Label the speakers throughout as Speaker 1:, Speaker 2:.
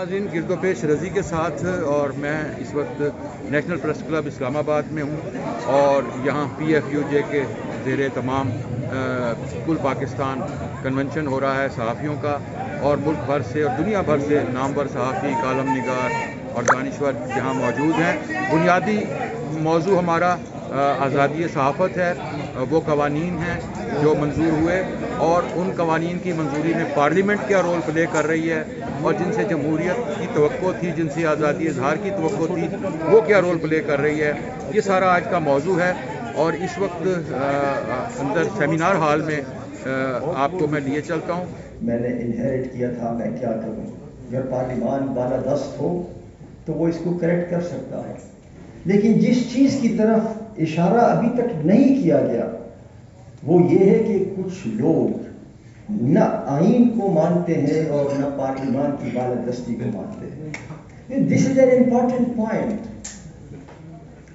Speaker 1: ناظرین، گرد و پیش رضی کے ساتھ اور میں اس وقت نیشنل پریس کلب اسلام آباد میں ہوں اور یہاں PFUJ کے زیر تمام کل پاکستان کنونشن ہو رہا ہے صحافیوں کا، اور ملک بھر سے اور دنیا بھر سے نامور صحافی، کالم نگار اور دانشور یہاں موجود ہیں۔ بنیادی موضوع ہمارا آزادی صحافت ہے، وہ قوانین ہیں جو منظور ہوئے اور ان قوانین کی منظوری میں پارلیمنٹ کیا رول پلے کر رہی ہے اور جن سے جمہوریت کی توقع تھی، جن سے آزادی اظہار کی توقع تھی، وہ کیا رول پلے کر رہی ہے۔ یہ سارا آج کا موضوع ہے اور اس وقت اندر سیمینار ہال میں آپ کو میں لیے چلتا ہوں۔
Speaker 2: میں نے انہیریٹ کیا تھا، میں کیا کروں؟ اگر پارلیمان بالادست ہو تو وہ اس کو کریکٹ کر سکتا ہے، لیکن جس چیز کی طرف اشارہ ابھی تک نہیں کیا گیا وہ یہ ہے کہ کچھ لوگ نہ آئین کو مانتے ہیں اور نہ پارلیمان کی بالادستی کو مانتے ہیں۔ دس از این امپورٹنٹ پوائنٹ۔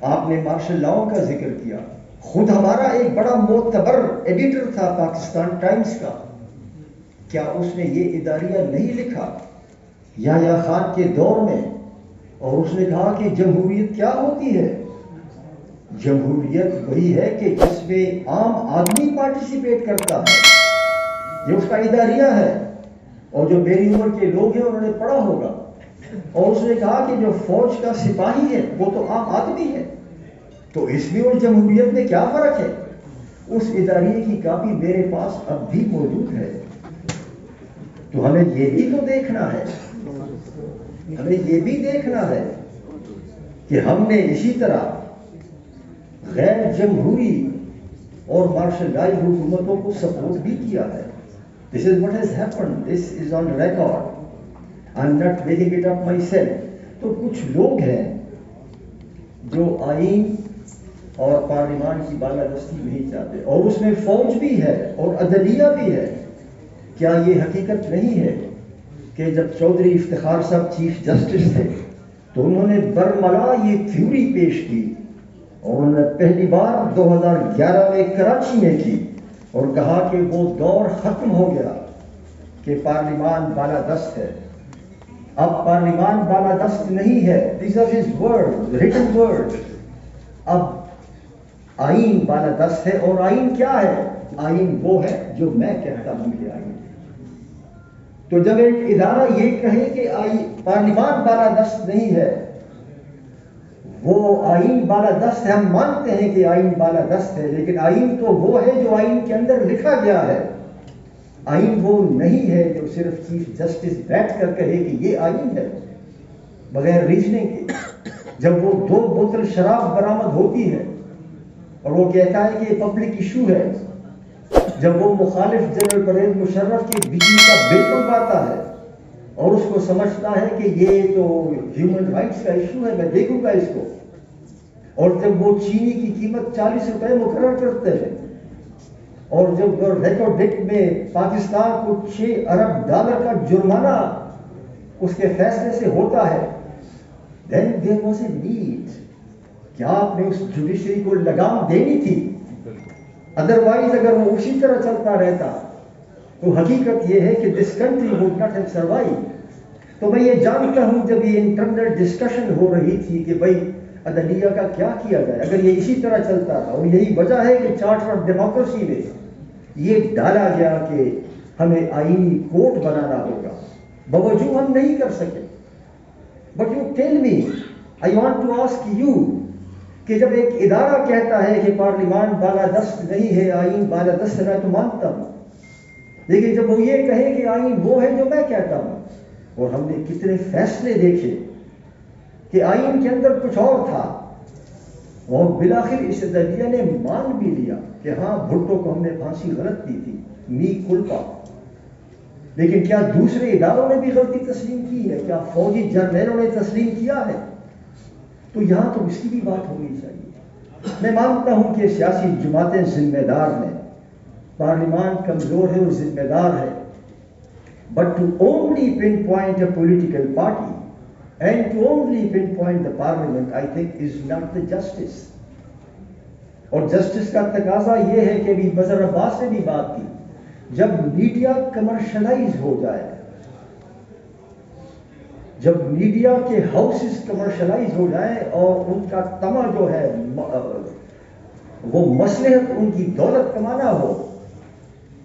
Speaker 2: آپ نے مارشل لاء کا ذکر کیا، خود ہمارا ایک بڑا معتبر ایڈیٹر تھا پاکستان ٹائمز کا، کیا اس نے یہ اداریہ نہیں لکھا یحییٰ خان کے دور میں؟ اور اس نے کہا کہ جمہوریت کیا ہوتی ہے؟ جمہوریت وہی ہے کہ جس میں عام آدمی پارٹیسپیٹ کرتا ہے، یہ اس کا اداریہ ہے۔ اور جو میری عمر کے لوگ ہیں انہوں نے پڑھا ہوگا۔ اور اس نے کہا کہ جو فوج کا سپاہی ہے وہ تو عام آدمی ہے، تو اس میں اور جمہوریت میں کیا فرق ہے؟ اس اداریے کی کاپی میرے پاس اب بھی موجود ہے۔ تو ہمیں یہ بھی تو دیکھنا ہے، ہمیں یہ بھی دیکھنا ہے کہ ہم نے اسی طرح غیر جمہوری اور مارشل لائی حکومتوں کو سپورٹ بھی کیا ہے۔ This is what has happened. This is on record. I'm not making it up myself. تو کچھ لوگ ہیں جو آئین اور پارلیمان کی بالادستی نہیں چاہتے، اور اس میں فوج بھی ہے اور عدلیہ بھی ہے۔ کیا یہ حقیقت نہیں ہے کہ جب چودھری افتخار صاحب چیف جسٹس تھے تو انہوں نے برملا یہ تھیوری پیش کی، اور انہوں نے پہلی بار 2011 میں کراچی میں کی، اور کہا کہ وہ دور ختم ہو گیا کہ پارلیمان بالادست ہے۔ اب پارلیمان بالادست نہیں ہے۔ These are his words, written words. اب آئین بالادست ہے، اور آئین کیا ہے؟ آئین وہ ہے جو میں کہتا ہوں کہ آئین۔ تو جب ایک ادارہ یہ کہے کہ پارلیمان بالادست نہیں ہے، وہ آئین بالادست ہے، ہم مانتے ہیں کہ آئین بالادست ہے، لیکن آئین تو وہ ہے جو آئین کے اندر لکھا گیا ہے۔ آئین وہ نہیں ہے جو صرف چیف جسٹس بیٹھ کر کہے کہ یہ آئین ہے بغیر ریزننگ کے۔ جب وہ 2 بوتل شراب برآمد ہوتی ہے اور وہ کہتا ہے کہ یہ پبلک ایشو ہے، جب وہ مخالف جنرل پرویز مشرف کی بجلی کا بل منگواتا ہے اور اس کو سمجھتا ہے کہ یہ تو ہیومن رائٹس کا ایشو ہے، میں دیکھوں گا اس کو، اور جب وہ چینی کی قیمت 40 روپے مقرر کرتے ہیں، اور جب ریکو ڈیک میں پاکستان کو $6 ارب کا جرمانہ اس کے فیصلے سے ہوتا ہے، then there was a need. کیا آپ نے اس جوڈیشری کو لگام دینی تھی؟ ادروائز اگر وہ اسی طرح چلتا رہتا تو حقیقت یہ ہے کہ this country would not have survived. تو میں یہ جانتا ہوں جب یہ انٹرنل ڈسکشن ہو رہی تھی کہ بھائی عدلیہ کا کیا کیا جائے اگر یہ اسی طرح چلتا رہا، اور یہی وجہ ہے کہ چارٹر آف ڈیموکریسی میں یہ ڈالا گیا کہ ہمیں آئینی کوڈ بنانا ہوگا، باوجود ہم نہیں کر سکے۔ But you tell me, I want to ask you, کہ جب ایک ادارہ کہتا ہے کہ پارلیمان بالادست نہیں ہے، آئین بالادست ہے، میں تو مانتا ہوں، لیکن جب وہ یہ کہے کہ آئین وہ ہے جو میں کہتا ہوں، اور ہم نے کتنے فیصلے دیکھے کہ آئین کے اندر کچھ اور تھا، اور بالآخر اس عدلیہ نے مان بھی لیا کہ ہاں بھٹو کو ہم نے پھانسی غلط دی تھی، می کلپا۔ لیکن کیا دوسرے اداروں نے بھی غلطی تسلیم کی ہے؟ کیا فوجی جرنیلوں نے تسلیم کیا ہے؟ تو یہاں تو اس کی بھی بات ہونی چاہیے۔ میں مانتا ہوں کہ سیاسی جماعتیں ذمہ دار ہیں، پارلیمان کمزور ہے اور ذمہ دار ہے، but to only pinpoint a political party and to only pinpoint the parliament, I think is not the justice. اور جسٹس کا تقاضا یہ ہے کہ بھی مظہر عباس نے بھی بات کی، جب میڈیا کمرشلائز ہو جائے جب میڈیا کے ہاؤسز کمرشلائز ہو جائیں اور ان کا تما جو ہے وہ مصلحت ان کی دولت کمانا ہو,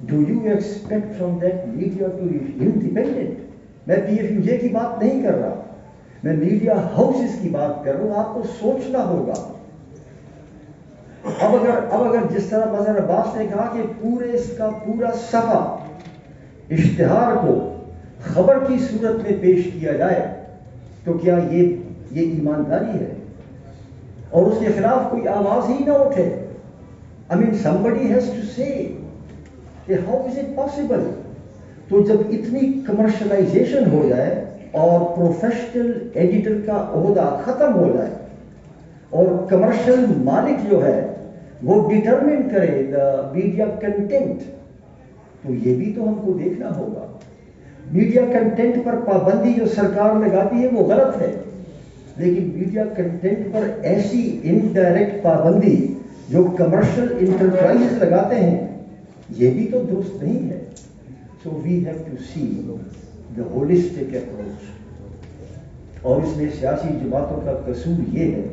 Speaker 2: do you expect from that media to be independent? میں پی ایف یو جے کی بات نہیں کر رہا, میں میڈیا ہاؤسز کی بات کر رہا ہوں. آپ کو سوچنا ہوگا. اب اگر جس طرح مظہر عباس نے کہا کہ پورے اس کا پورا صفحہ اشتہار کو خبر کی صورت میں پیش کیا جائے تو کیا یہ ایمانداری ہے؟ اور اس کے خلاف کوئی آواز ہی نہ اٹھے. I mean somebody has to say کہ how is it possible؟ تو جب اتنی کمرشلائزیشن ہو جائے اور پروفیشنل ایڈیٹر کا عہدہ ختم ہو جائے اور کمرشل مالک جو ہے وہ ڈٹرمن کرے دا میڈیا کنٹینٹ, تو یہ بھی تو ہم کو دیکھنا ہوگا. میڈیا کنٹینٹ پر پابندی جو سرکار لگاتی ہے وہ غلط ہے, لیکن میڈیا کنٹینٹ پر ایسی انڈائریکٹ پابندی جو کمرشل انٹرپرائز لگاتے ہیں یہ بھی تو درست نہیں ہے. So we have to see the holistic approach. اور اس میں سیاسی جماعتوں کا قصور یہ ہے,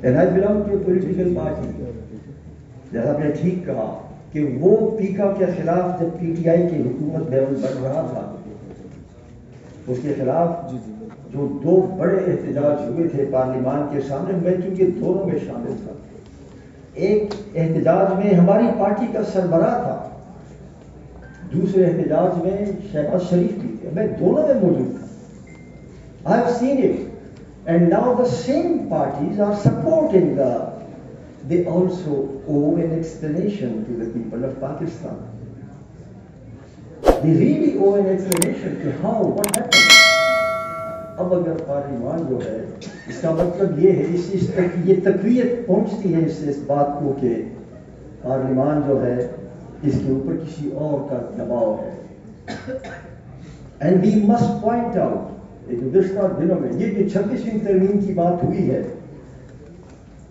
Speaker 2: and I belong to a political party, جیسا میں ٹھیک کہا کہ وہ پیکا کے خلاف جب پی ٹی آئی کی حکومت بن رہا تھا اس کے خلاف جو دو بڑے احتجاج ہوئے تھے پارلیمان کے سامنے, میں چونکہ دونوں میں شامل تھا. ایک احتجاج میں ہماری پارٹی کا سربراہ تھا, دوسرے احتجاج میں شہباز شریف بھی تھے, میں دونوں میں موجود تھا. I have seen it, and now the same parties are supporting they also owe an explanation to the people of Pakistan. They really owe an explanation to how, what happened. اب اگر پارلیمان جو ہے, اس کا مطلب یہ ہے, یہ تقویت پہنچتی ہے اس بات کو کہ پارلیمان جو ہے اس کے اوپر کسی اور کا دباؤ ہے. And we must point out, گزشتہ دنوں میں یہ جو 26ویں ترمیم کی بات ہوئی ہے,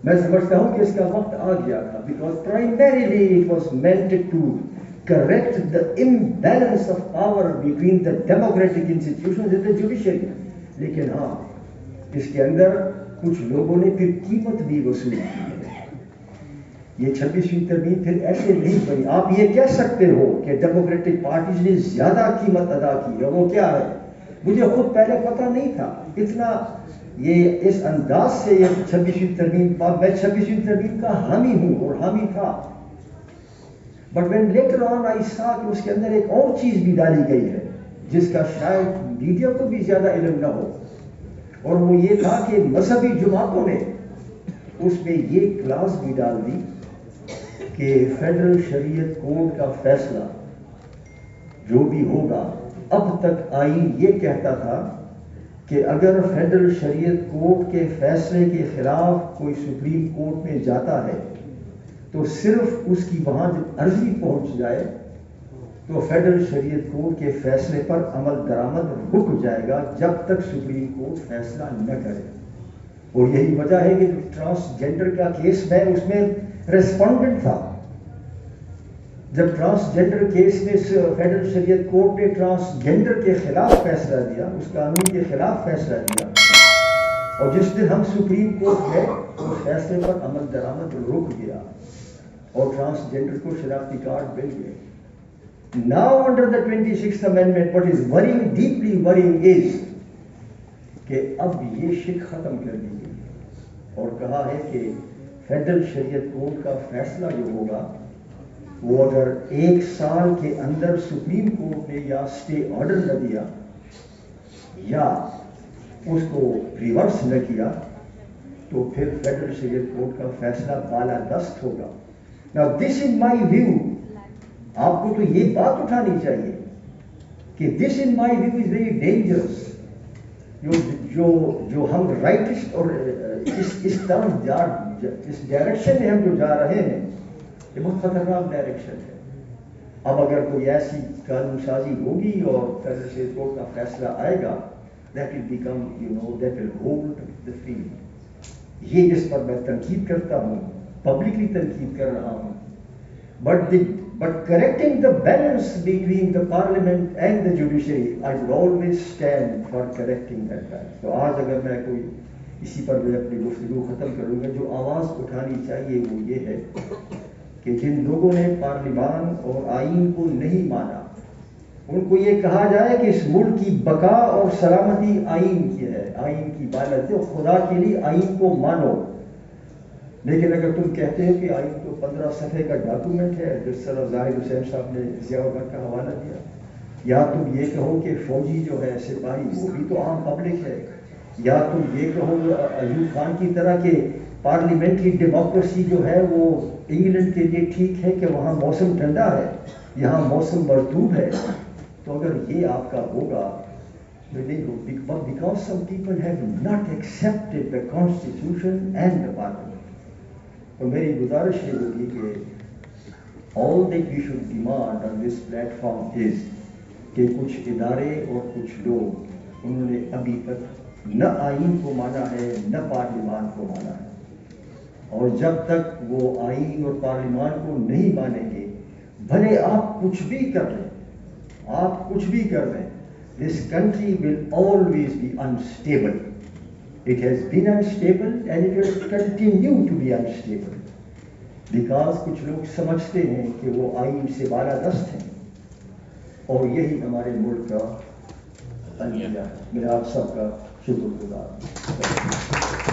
Speaker 2: میں سمجھتا ہوں کہ اس کا وقت آ گیا تھا, because primarily it was meant to correct the imbalance of power between the democratic institutions and the judiciary. لیکن ہاں, اس کے اندر کچھ لوگوں نے پھر قیمت بھی وصول کی ہے. یہ 26ویں ترمیم پھر ایسے نہیں بنی. آپ یہ کہہ سکتے ہو کہ ڈیموکریٹک پارٹیز نے زیادہ قیمت ادا کی ہے, وہ کیا ہے؟ مجھے خود پہلے پتہ نہیں تھا اتنا یہ اس انداز سے یہ 26ویں ترمیم. میں 26ویں ترمیم کا حامی ہوں اور حامی تھا, بٹ وین لیٹر آن آئی سا کہ اس کے اندر ایک اور چیز بھی ڈالی گئی ہے جس کا شاید میڈیا کو بھی زیادہ علم نہ ہو, اور وہ یہ تھا کہ مذہبی جماعتوں نے اس میں یہ کلاس بھی ڈال دی کہ فیڈرل شریعت کوڈ کا فیصلہ جو بھی ہوگا, اب تک آئین یہ کہتا تھا کہ اگر فیڈرل شریعت کوڈ کے فیصلے کے خلاف کوئی سپریم کورٹ میں جاتا ہے تو صرف اس کی وہاں جب عرضی پہنچ جائے تو فیڈرل شریعت کورٹ کے فیصلے پر عمل درآمد رک جائے گا جب تک سپریم کورٹ فیصلہ نہ کرے. اور یہی وجہ ہے کہ ٹرانسجینڈر کا کیس میں اس میں ریسپونڈنٹ تھا. جب ٹرانسجینڈر کیس میں فیڈرل شریعت کورٹ نے ٹرانسجینڈر کے خلاف فیصلہ دیا, اس قانون کے خلاف فیصلہ دیا, اور جس دن ہم سپریم کورٹ گئے اس فیصلے پر عمل درآمد رک گیا اور ٹرانسجینڈر کو شناختی کارڈ مل گئے. Now under the 26th Amendment, what is worrying, deeply worrying is کہ اب یہ شک ختم کر دی گئی اور کہا ہے کہ فیڈرل شریعت کورٹ کا فیصلہ جو ہوگا وہ اگر 1 سال کے اندر سپریم کورٹ نے یا اسٹے آرڈر نہ دیا یا اس کو ریورس نہ کیا تو پھر فیڈرل شریعت کورٹ کا فیصلہ بالادست ہوگا. Now this in my view, آپ کو تو یہ بات اٹھانی چاہیے کہ this in my view is very dangerous. جو ہم رائٹسٹ اور اس طرف اس ڈائریکشن میں ہم جو جا رہے ہیں یہ بہت خطرناک ڈائریکشن ہے. اب اگر کوئی ایسی قانون سازی ہوگی اور فیڈرل شریعت کورٹ کا فیصلہ آئے گا, that will become that will hold the field. یہ جس پر میں تنقید کرتا ہوں, پبلکلی تنقید کر رہا ہوں, but But correcting the balance between the parliament and the judiciary, I would always stand for correcting that balance. تو آج اگر میں کوئی اسی پر میں اپنی گفتگو ختم کروں گا، جو آواز اٹھانی چاہیے وہ یہ ہے کہ جن لوگوں نے پارلیمان اور آئین کو نہیں مانا، ان کو یہ کہا جائے کہ اس ملک کی بقا اور سلامتی آئین کی ہے، آئین کی عبادت ہے، خدا کے لیے آئین کو مانو. لیکن اگر تم کہتے ہو کہ آئین تو 15 صفحے کا ڈاکومنٹ ہے، جس طرح ظاہر حسین صاحب نے ضیاء الحق کا حوالہ دیا، یا تم یہ کہو کہ فوجی جو ہے سپاہی وہ بھی تو عام پبلک ہے، یا تم یہ کہو ایوب خان کی طرح کہ پارلیمنٹری ڈیموکریسی جو ہے وہ انگلینڈ کے لیے ٹھیک ہے کہ وہاں موسم ٹھنڈا ہے، یہاں موسم مرطوب ہے، تو اگر یہ آپ کا ہوگا because some people have not accepted the constitution and the parliament. تو میری گزارش یہ ہوگی کہ all that we should demand on this platform is کہ کچھ ادارے اور کچھ لوگ انہوں نے ابھی تک نہ آئین کو مانا ہے نہ پارلیمان کو مانا ہے، اور جب تک وہ آئین اور پارلیمان کو نہیں مانیں گے، بھلے آپ کچھ بھی کر لیں، آپ کچھ بھی کر لیں، this country will always be unstable. It has been unstable and it will continue to be unstable. Because کچھ لوگ سمجھتے ہیں کہ وہ آئین سے بالادست ہیں، اور یہی ہمارے ملک کا المیہ ہے. میں آپ سب کا شکر گزار ہوں.